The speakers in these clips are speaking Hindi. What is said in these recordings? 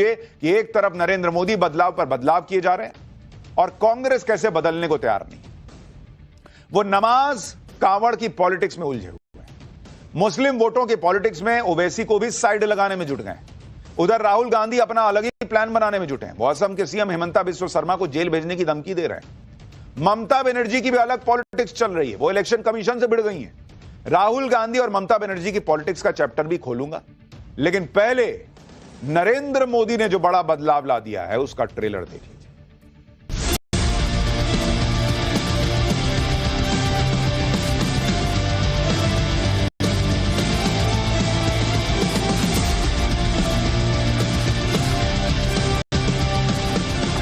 कि एक तरफ नरेंद्र मोदी बदलाव पर बदलाव किए जा रहे हैं और कांग्रेस कैसे बदलने को तैयार नहीं। वो नमाज कांवड़ की पॉलिटिक्स में उलझे हुए हैं। मुस्लिम वोटों की पॉलिटिक्स में ओवैसी को भी साइड लगाने में जुट गए। उधर राहुल गांधी अपना अलग ही प्लान बनाने में जुटे हैं। वो असम के सीएम हिमंता बिस्वा शर्मा को जेल भेजने की धमकी दे रहे हैं। ममता बनर्जी की भी अलग पॉलिटिक्स चल रही है, वो इलेक्शन कमीशन से भिड़ गई हैं। राहुल गांधी और ममता बनर्जी की पॉलिटिक्स का चैप्टर भी खोलूंगा, लेकिन पहले नरेंद्र मोदी ने जो बड़ा बदलाव ला दिया है उसका ट्रेलर देखिए।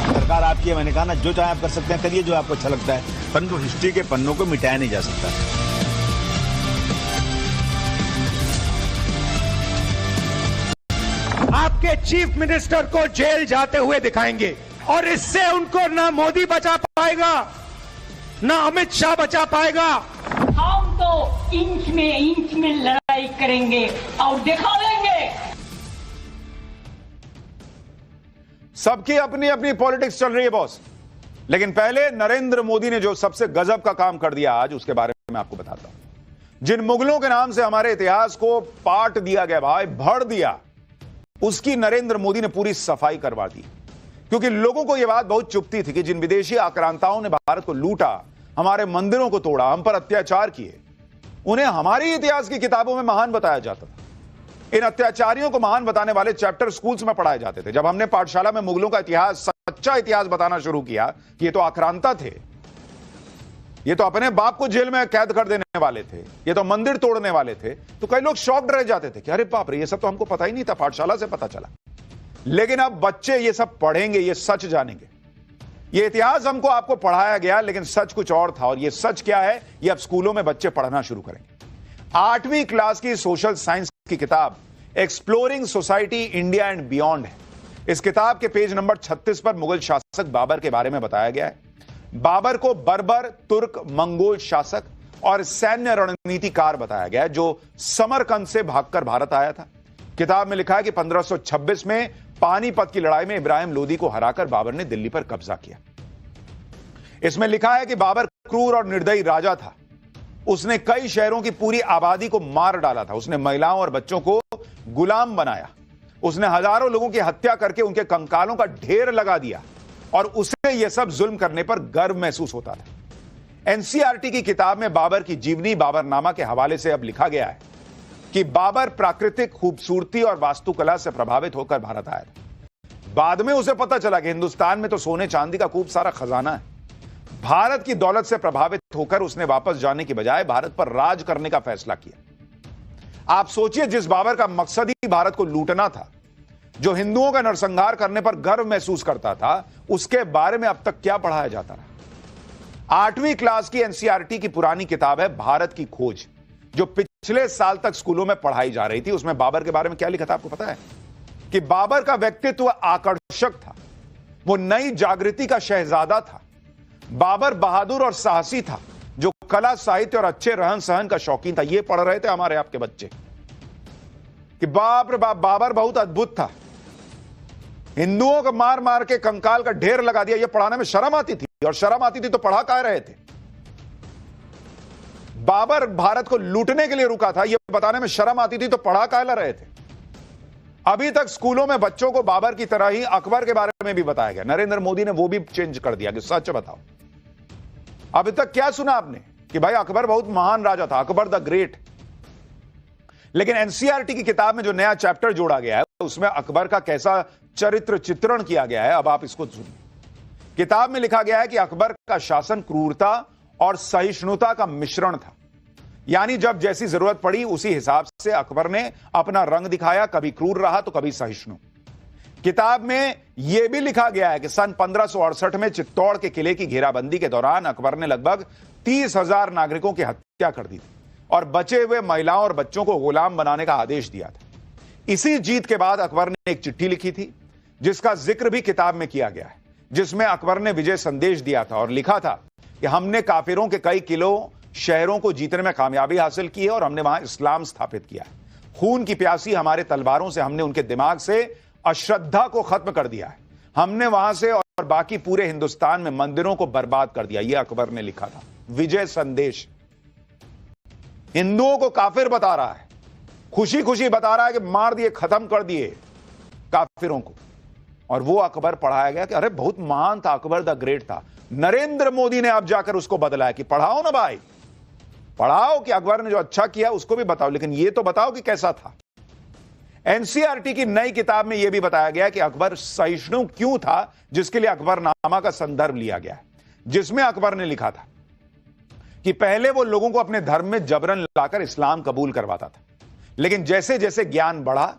सरकार आपकी है, मैंने कहा ना, जो चाहे आप कर सकते हैं, करिए जो आपको अच्छा लगता है, परंतु हिस्ट्री के पन्नों को मिटाया नहीं जा सकता। आपके चीफ मिनिस्टर को जेल जाते हुए दिखाएंगे और इससे उनको ना मोदी बचा पाएगा ना अमित शाह बचा पाएगा। हम तो इंच में लड़ाई करेंगे और दिखा लेंगे। सबकी अपनी अपनी पॉलिटिक्स चल रही है बॉस, लेकिन पहले नरेंद्र मोदी ने जो सबसे गजब का काम कर दिया आज, उसके बारे में आपको बताता हूं। जिन मुगलों के नाम से हमारे इतिहास को पाट दिया गया, भाई भर दिया, उसकी नरेंद्र मोदी ने पूरी सफाई करवा दी। क्योंकि लोगों को यह बात बहुत चुभती थी कि जिन विदेशी आक्रांताओं ने भारत को लूटा, हमारे मंदिरों को तोड़ा, हम पर अत्याचार किए, उन्हें हमारी इतिहास की किताबों में महान बताया जाता था। इन अत्याचारियों को महान बताने वाले चैप्टर स्कूल्स में पढ़ाए जाते थे। जब हमने पाठशाला में मुगलों का इतिहास, सच्चा इतिहास बताना शुरू किया कि ये तो आक्रांता थे, ये तो अपने बाप को जेल में कैद कर देने वाले थे, ये तो मंदिर तोड़ने वाले थे, तो कई लोग शॉक्ड रह जाते थे कि अरे बाप रे, ये सब तो हमको पता ही नहीं था, पाठशाला से पता चला। लेकिन अब बच्चे ये सब पढ़ेंगे, ये सच जानेंगे। ये इतिहास हमको आपको पढ़ाया गया, लेकिन सच कुछ और था। और ये सच क्या है, ये अब स्कूलों में बच्चे पढ़ना शुरू करेंगे। 8वीं क्लास की सोशल साइंस की किताब exploring society India and beyond है। इस किताब के पेज नंबर 36 पर मुगल शासक बाबर के बारे में बताया गया है। बाबर को बर्बर, तुर्क, मंगोल शासक और सैन्य रणनीतिकार बताया गया है, जो समरकंद से भागकर भारत आया था। किताब में लिखा है कि 1526 में पानीपत की लड़ाई में इब्राहिम लोदी को हराकर बाबर ने दिल्ली पर कब्जा किया। इसमें लिखा है कि बाबर क्रूर और निर्दयी राजा था। उसने कई शहरों की पूरी आबादी को मार डाला था। उसने महिलाओं और बच्चों को गुलाम बनाया। उसने हजारों लोगों की हत्या करके उनके कंकालों का ढेर लगा दिया और उसे यह सब जुल्म करने पर गर्व महसूस होता था। एनसीईआरटी की किताब में बाबर की जीवनी, बाबरनामा के हवाले से अब लिखा गया है कि बाबर प्राकृतिक खूबसूरती और वास्तुकला से प्रभावित होकर भारत आया था। बाद में उसे पता चला कि हिंदुस्तान में तो सोने चांदी का खूब सारा खजाना है। भारत की दौलत से प्रभावित होकर उसने वापस जाने की बजाय भारत पर राज करने का फैसला किया। आप सोचिए, जिस बाबर का मकसद ही भारत को लूटना था, जो हिंदुओं का नरसंहार करने पर गर्व महसूस करता था, उसके बारे में अब तक क्या पढ़ाया जाता रहा। 8वीं क्लास की एनसीईआरटी की पुरानी किताब है भारत की खोज, जो पिछले साल तक स्कूलों में पढ़ाई जा रही थी। उसमें बाबर के बारे में क्या लिखा था आपको पता है? कि बाबर का व्यक्तित्व आकर्षक था, वो नई जागृति का शहजादा था। बाबर बहादुर और साहसी था, जो कला, साहित्य और अच्छे रहन सहन का शौकीन था। ये पढ़ रहे थे हमारे आपके बच्चे कि बाप रे बाप, बाबर बहुत अद्भुत था, हिंदुओं को मार मार के कंकाल का ढेर लगा दिया। ये पढ़ाने में शर्म आती थी, और शर्म आती थी तो पढ़ा कह रहे थे। बाबर भारत को लूटने के लिए रुका था, यह बताने में शर्म आती थी तो पढ़ा कहला रहे थे। अभी तक स्कूलों में बच्चों को बाबर की तरह ही अकबर के बारे में भी बताया गया। नरेंद्र मोदी ने वो भी चेंज कर दिया कि सच बताओ। अभी तक क्या सुना आपने कि भाई अकबर बहुत महान राजा था, अकबर द ग्रेट। लेकिन एनसीईआरटी की किताब में जो नया चैप्टर जोड़ा गया है, उसमें अकबर का कैसा चरित्र चित्रण किया गया है, अब आप इसको सुनिए। किताब में लिखा गया है कि अकबर का शासन क्रूरता और सहिष्णुता का मिश्रण था। यानी जब जैसी जरूरत पड़ी उसी हिसाब से अकबर ने अपना रंग दिखाया, कभी क्रूर रहा तो कभी सहिष्णु। किताब में यह भी लिखा गया है कि सन 1568 में चित्तौड़ के किले की घेराबंदी के दौरान अकबर ने लगभग 30,000 नागरिकों की हत्या कर दी थी और बचे हुए महिलाओं और बच्चों को गुलाम बनाने का आदेश दिया था। इसी जीत के बाद अकबर ने एक चिट्ठी लिखी थी, जिसका जिक्र भी किताब में किया गया है, जिसमें अकबर ने विजय संदेश दिया था और लिखा था कि हमने काफिरों के कई किलों, शहरों को जीतने में कामयाबी हासिल की है और हमने वहां इस्लाम स्थापित किया है। खून की प्यासी हमारे तलवारों से हमने उनके दिमाग से अश्रद्धा को खत्म कर दिया है। हमने वहां से और बाकी पूरे हिंदुस्तान में मंदिरों को बर्बाद कर दिया। यह अकबर ने लिखा था। विजय संदेश हिंदुओं को काफिर बता रहा है, खुशी खुशी बता रहा है कि मार दिए, खत्म कर दिए काफिरों को। और वो अकबर पढ़ाया गया कि अरे बहुत महान था, अकबर द ग्रेट था। नरेंद्र मोदी ने अब जाकर उसको बदला है कि पढ़ाओ ना भाई, पढ़ाओ कि अकबर ने जो अच्छा किया उसको भी बताओ, लेकिन ये तो बताओ कि कैसा था। एनसीईआरटी की नई किताब में यह भी बताया गया कि अकबर सहिष्णु क्यों था, जिसके लिए अकबरनामा का संदर्भ लिया गया है, जिसमें अकबर ने लिखा था कि पहले वो लोगों को अपने धर्म में जबरन लाकर इस्लाम कबूल करवाता था, लेकिन जैसे जैसे ज्ञान बढ़ा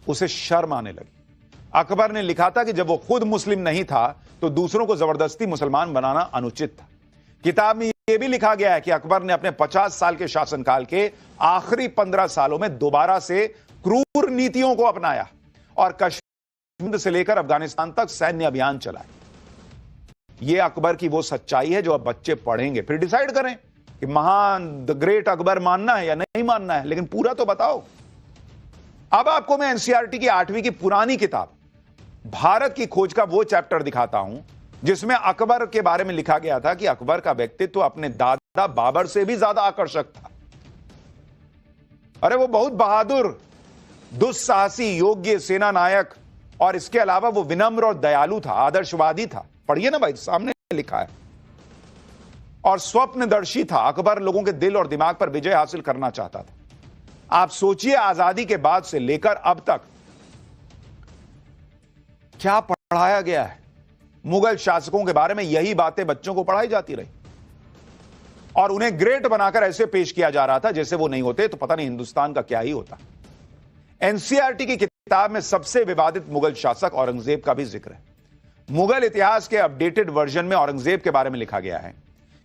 उसे शर्म आने लगी। अकबर ने लिखा था कि जब वो खुद मुस्लिम नहीं था तो दूसरों को जबरदस्ती मुसलमान बनाना अनुचित था। किताब में यह भी लिखा गया है कि अकबर ने अपने 50 साल के शासनकाल के आखिरी 15 सालों में दोबारा से क्रूर नीतियों को अपनाया और कश्मीर से लेकर अफगानिस्तान तक सैन्य अभियान चलाए। यह अकबर की वो सच्चाई है जो अब बच्चे पढ़ेंगे, फिर डिसाइड करें कि महान द ग्रेट अकबर मानना है या नहीं मानना है, लेकिन पूरा तो बताओ। अब आपको मैं एनसीईआरटी की 8वीं की पुरानी किताब भारत की खोज का वो चैप्टर दिखाता हूं जिसमें अकबर के बारे में लिखा गया था कि अकबर का व्यक्तित्व तो अपने दादा बाबर से भी ज्यादा आकर्षक था। अरे वो बहुत बहादुर, दुस्साहसी, योग्य सेना नायक, और इसके अलावा वो विनम्र और दयालु था, आदर्शवादी था। पढ़िए ना भाई, सामने लिखा है। और स्वप्नदर्शी था। अकबर लोगों के दिल और दिमाग पर विजय हासिल करना चाहता था। आप सोचिए, आजादी के बाद से लेकर अब तक क्या पढ़ाया गया है। मुगल शासकों के बारे में यही बातें बच्चों को पढ़ाई जाती रही और उन्हें ग्रेट बनाकर ऐसे पेश किया जा रहा था जैसे वो नहीं होते तो पता नहीं हिंदुस्तान का क्या ही होता। एनसीईआरटी की किताब में सबसे विवादित मुगल शासक औरंगजेब का भी जिक्र है। मुगल इतिहास के अपडेटेड वर्जन में औरंगजेब के बारे में लिखा गया है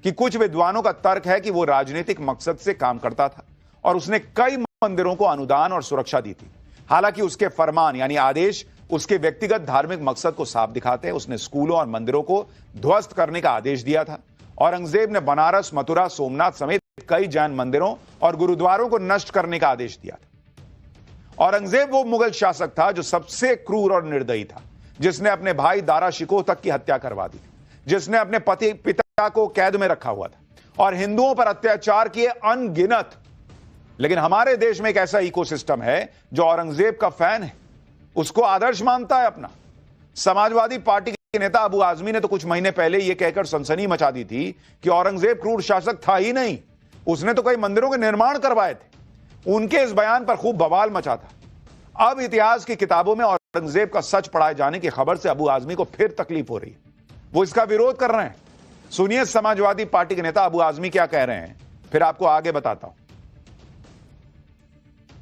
कि कुछ विद्वानों का तर्क है कि वो राजनीतिक मकसद से काम करता था और उसने कई मंदिरों को अनुदान और सुरक्षा दी थी। हालांकि उसके फरमान यानी आदेश उसके व्यक्तिगत धार्मिक मकसद को साफ दिखाते हैं। उसने स्कूलों और मंदिरों को ध्वस्त करने का आदेश दिया था। औरंगजेब ने बनारस, मथुरा, सोमनाथ समेत कई जैन मंदिरों और गुरुद्वारों को नष्ट करने का आदेश दिया था। औरंगजेब वो मुगल शासक था जो सबसे क्रूर और निर्दयी था, जिसने अपने भाई दारा शिकोह तक की हत्या करवा दी, जिसने अपने पिता को कैद में रखा हुआ था और हिंदुओं पर अत्याचार किए अनगिनत। लेकिन हमारे देश में एक ऐसा इकोसिस्टम है जो औरंगजेब का फैन है, उसको आदर्श मानता है अपना। समाजवादी पार्टी के नेता अबू आजमी ने तो कुछ महीने पहले यह कहकर सनसनी मचा दी थी कि औरंगजेब क्रूर शासक था ही नहीं, उसने तो कई मंदिरों के निर्माण करवाए थे। उनके इस बयान पर खूब बवाल मचा था। अब इतिहास की किताबों में औरंगजेब का सच पढ़ाए जाने की खबर से अबू आजमी को फिर तकलीफ हो रही है। वो इसका विरोध कर रहे हैं। सुनिए समाजवादी पार्टी के नेता अबू आजमी क्या कह रहे हैं, फिर आपको आगे बताता हूं।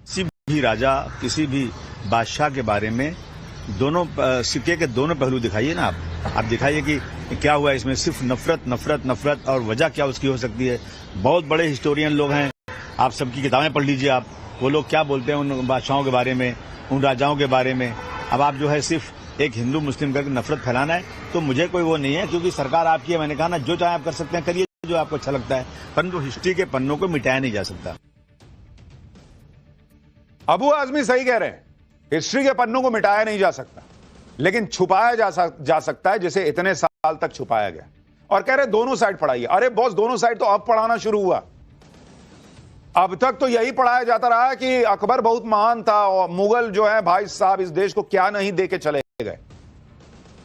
किसी भी राजा, किसी भी बादशाह के बारे में दोनों सिक्के के दोनों पहलू दिखाइए ना। आप दिखाइए कि क्या हुआ इसमें, सिर्फ नफरत नफरत नफरत, और वजह क्या उसकी हो सकती है। बहुत बड़े हिस्टोरियन लोग हैं, आप सबकी किताबें पढ़ लीजिए। आप वो लोग क्या बोलते हैं उन बादशाहों के बारे में, उन राजाओं के बारे में। अब आप जो है सिर्फ एक हिंदू मुस्लिम करके नफरत फैलाना है, तो मुझे कोई वो नहीं है, क्योंकि सरकार आपकी है। मैंने कहा ना, जो चाहे आप कर सकते हैं, करिए जो आपको अच्छा लगता है, परंतु हिस्ट्री के पन्नों को मिटाया नहीं जा सकता। अबू आजमी सही कह रहे हैं, हिस्ट्री के पन्नों को मिटाया नहीं जा सकता, लेकिन छुपाया जा सकता है, जैसे इतने साल तक छुपाया गया। और कह रहे दोनों साइड पढ़ाइए। अरे बॉस, दोनों साइड तो अब पढ़ाना शुरू हुआ। अब तक तो यही पढ़ाया जाता रहा कि अकबर बहुत महान था और मुगल जो है भाई साहब इस देश को क्या नहीं दे के चले गए।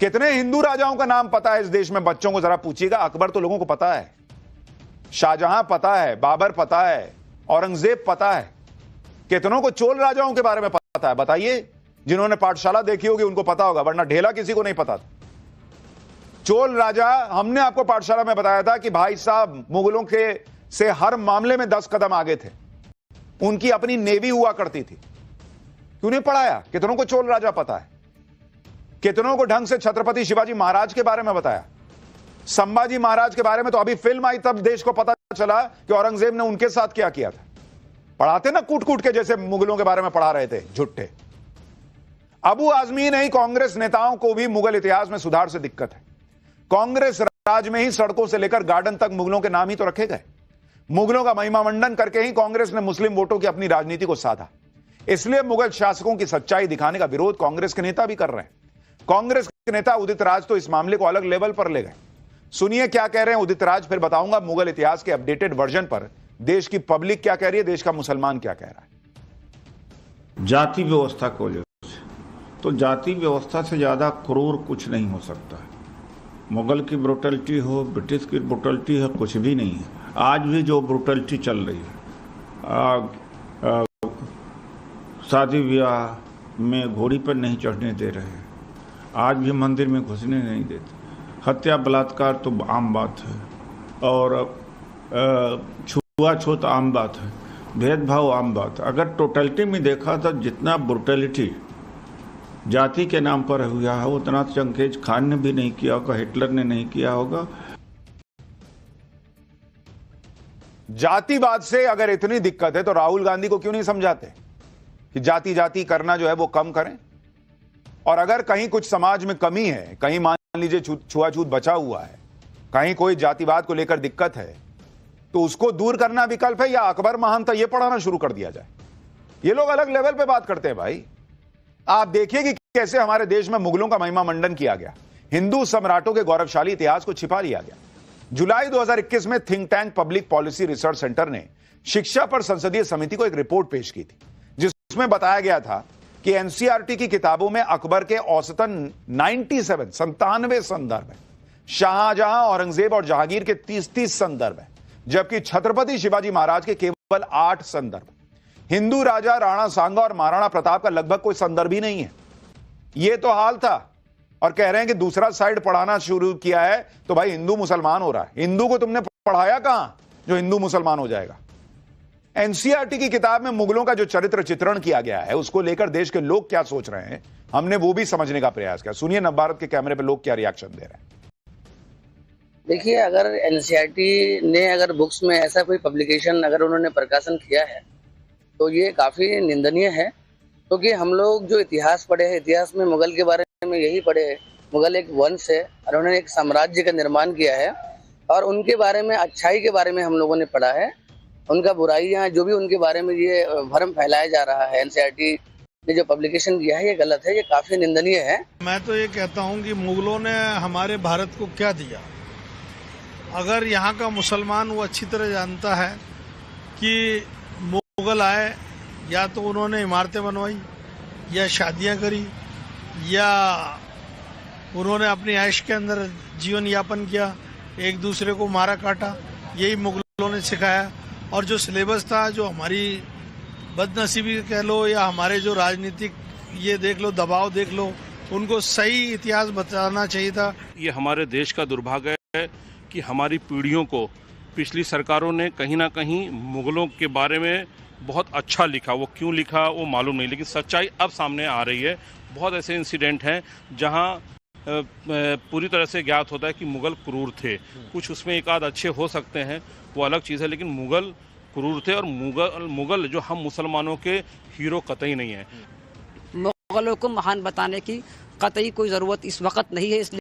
कितने हिंदू राजाओं का नाम पता है इस देश में? बच्चों को जरा पूछिएगा। अकबर तो लोगों को पता है, शाहजहां पता है, बाबर पता है, औरंगजेब पता है। कितनों को चोल राजाओं के बारे में पता है? बताइए। जिन्होंने पाठशाला देखी होगी उनको पता होगा, वरना ढेला किसी को नहीं पता था। चोल राजा, हमने आपको पाठशाला में बताया था कि भाई साहब मुगलों के से हर मामले में 10 कदम आगे थे। उनकी अपनी नेवी हुआ करती थी। क्यों नहीं पढ़ाया? कितनों को चोल राजा पता है? कितनों को ढंग से छत्रपति शिवाजी महाराज के बारे में बताया? संभाजी महाराज के बारे में तो अभी फिल्म आई तब देश को पता चला कि औरंगजेब ने उनके साथ क्या किया था। पढ़ाते ना कूट कूट के, जैसे मुगलों के बारे में पढ़ा रहे थे झुट्ठे। अबू आजमी नहीं, कांग्रेस नेताओं को भी मुगल इतिहास में सुधार से दिक्कत है। कांग्रेस राज में ही सड़कों से लेकर गार्डन तक मुगलों के नाम ही तो रखे गए। मुगलों का महिमा मंडन करके ही कांग्रेस ने मुस्लिम वोटों की अपनी राजनीति को साधा। इसलिए मुगल शासकों की सच्चाई दिखाने का विरोध कांग्रेस के नेता भी कर रहे हैं। कांग्रेस के नेता उदित राज तो इस मामले को अलग लेवल पर ले गए। सुनिए क्या कह रहे हैं उदित राज, फिर बताऊंगा मुगल इतिहास के अपडेटेड वर्जन पर देश की पब्लिक क्या कह रही है, देश का मुसलमान क्या कह रहा है। जाति व्यवस्था को लेकर, तो जाति व्यवस्था से ज्यादा क्रूर कुछ नहीं हो सकता है। मुगल की ब्रुटलिटी हो, ब्रिटिश की ब्रुटलिटी हो, कुछ भी नहीं है। आज भी जो ब्रुटलिटी चल रही है, शादी ब्याह में घोड़ी पर नहीं चढ़ने दे रहे हैं, आज भी मंदिर में घुसने नहीं देते, हत्या बलात्कार तो आम बात है, और छुआछूत आम बात है, भेदभाव आम बात है। अगर टोटलिटी में देखा तो जितना ब्रुटलिटी जाति के नाम पर हुआ है उतना चंगेज खान ने भी नहीं किया होगा, हिटलर ने नहीं किया होगा। जातिवाद से अगर इतनी दिक्कत है तो राहुल गांधी को क्यों नहीं समझाते कि जाति जाति करना जो है वो कम करें। और अगर कहीं कुछ समाज में कमी है, कहीं मान लीजिए छुआछूत बचा हुआ है, कहीं कोई जातिवाद को लेकर दिक्कत है, तो उसको दूर करना विकल्प है या अकबर महान था ये पढ़ाना शुरू कर दिया जाए। ये लोग अलग लेवल पे बात करते हैं भाई। आप देखिए कि कैसे हमारे देश में मुगलों का महिमा मंडन किया गया, हिंदू सम्राटों के गौरवशाली इतिहास को छिपा लिया गया। जुलाई 2021 में think tank public policy research centre ने शिक्षा पर संसदीय समिति को एक रिपोर्ट पेश की थी, जिसमें बताया गया था कि एनसीईआरटी की किताबों में अकबर के औसतन 97 संदर्भ है, शाहजहां, औरंगजेब और जहांगीर के 30 संदर्भ है, जबकि छत्रपति शिवाजी महाराज के केवल 8 संदर्भ। हिंदू राजा राणा सांगा और महाराणा प्रताप का लगभग कोई संदर्भ ही नहीं है। यह तो हाल था, और कह रहे हैं कि दूसरा साइड पढ़ाना शुरू किया है तो भाई हिंदू मुसलमान हो रहा है। हिंदू को तुमने पढ़ाया कहां जो हिंदू मुसलमान हो जाएगा। एनसीईआरटी की किताब में मुगलों का जो चरित्र चित्रण किया गया है उसको लेकर देश के लोग क्या सोच रहे हैं, हमने वो भी समझने का प्रयास किया। सुनिए नवभारत के कैमरे पे लोग क्या रिएक्शन दे रहे हैं। देखिए, अगर एनसीईआरटी ने अगर बुक्स में ऐसा कोई पब्लिकेशन अगर उन्होंने प्रकाशन किया है तो ये काफ़ी निंदनीय है, क्योंकि हम लोग जो इतिहास पढ़े हैं, इतिहास में मुगल के बारे में यही पढ़े है। मुगल एक वंश है और उन्होंने एक साम्राज्य का निर्माण किया है, और उनके बारे में, अच्छाई के बारे में हम लोगों ने पढ़ा है। उनका बुराइयां जो भी उनके बारे में ये भ्रम फैलाया जा रहा है, एनसीईआरटी ने जो पब्लिकेशन किया है ये गलत है, ये काफ़ी निंदनीय है। मैं तो ये कहता हूँ कि मुगलों ने हमारे भारत को क्या दिया। अगर यहाँ का मुसलमान वो अच्छी तरह जानता है कि मुगल आए, या तो उन्होंने इमारतें बनवाई, या शादियां करी, या उन्होंने अपनी ऐश के अंदर जीवन यापन किया, एक दूसरे को मारा काटा, यही मुगलों ने सिखाया। और जो सिलेबस था, जो हमारी बदनसीबी कह लो या हमारे जो राजनीतिक ये देख लो, दबाव देख लो, उनको सही इतिहास बताना चाहिए था। ये हमारे देश का दुर्भाग्य है कि हमारी पीढ़ियों को पिछली सरकारों ने कहीं ना कहीं मुगलों के बारे में बहुत अच्छा लिखा। वो क्यों लिखा वो मालूम नहीं, लेकिन सच्चाई अब सामने आ रही है। बहुत ऐसे इंसिडेंट हैं जहां पूरी तरह से ज्ञात होता है कि मुगल क्रूर थे। कुछ उसमें एक आध अच्छे हो सकते हैं, वो अलग चीज़ है, लेकिन मुगल क्रूर थे। और मुगल जो हम मुसलमानों के हीरो कतई नहीं है। मुगलों को महान बताने की कतई कोई ज़रूरत इस वक्त नहीं है, इसलिए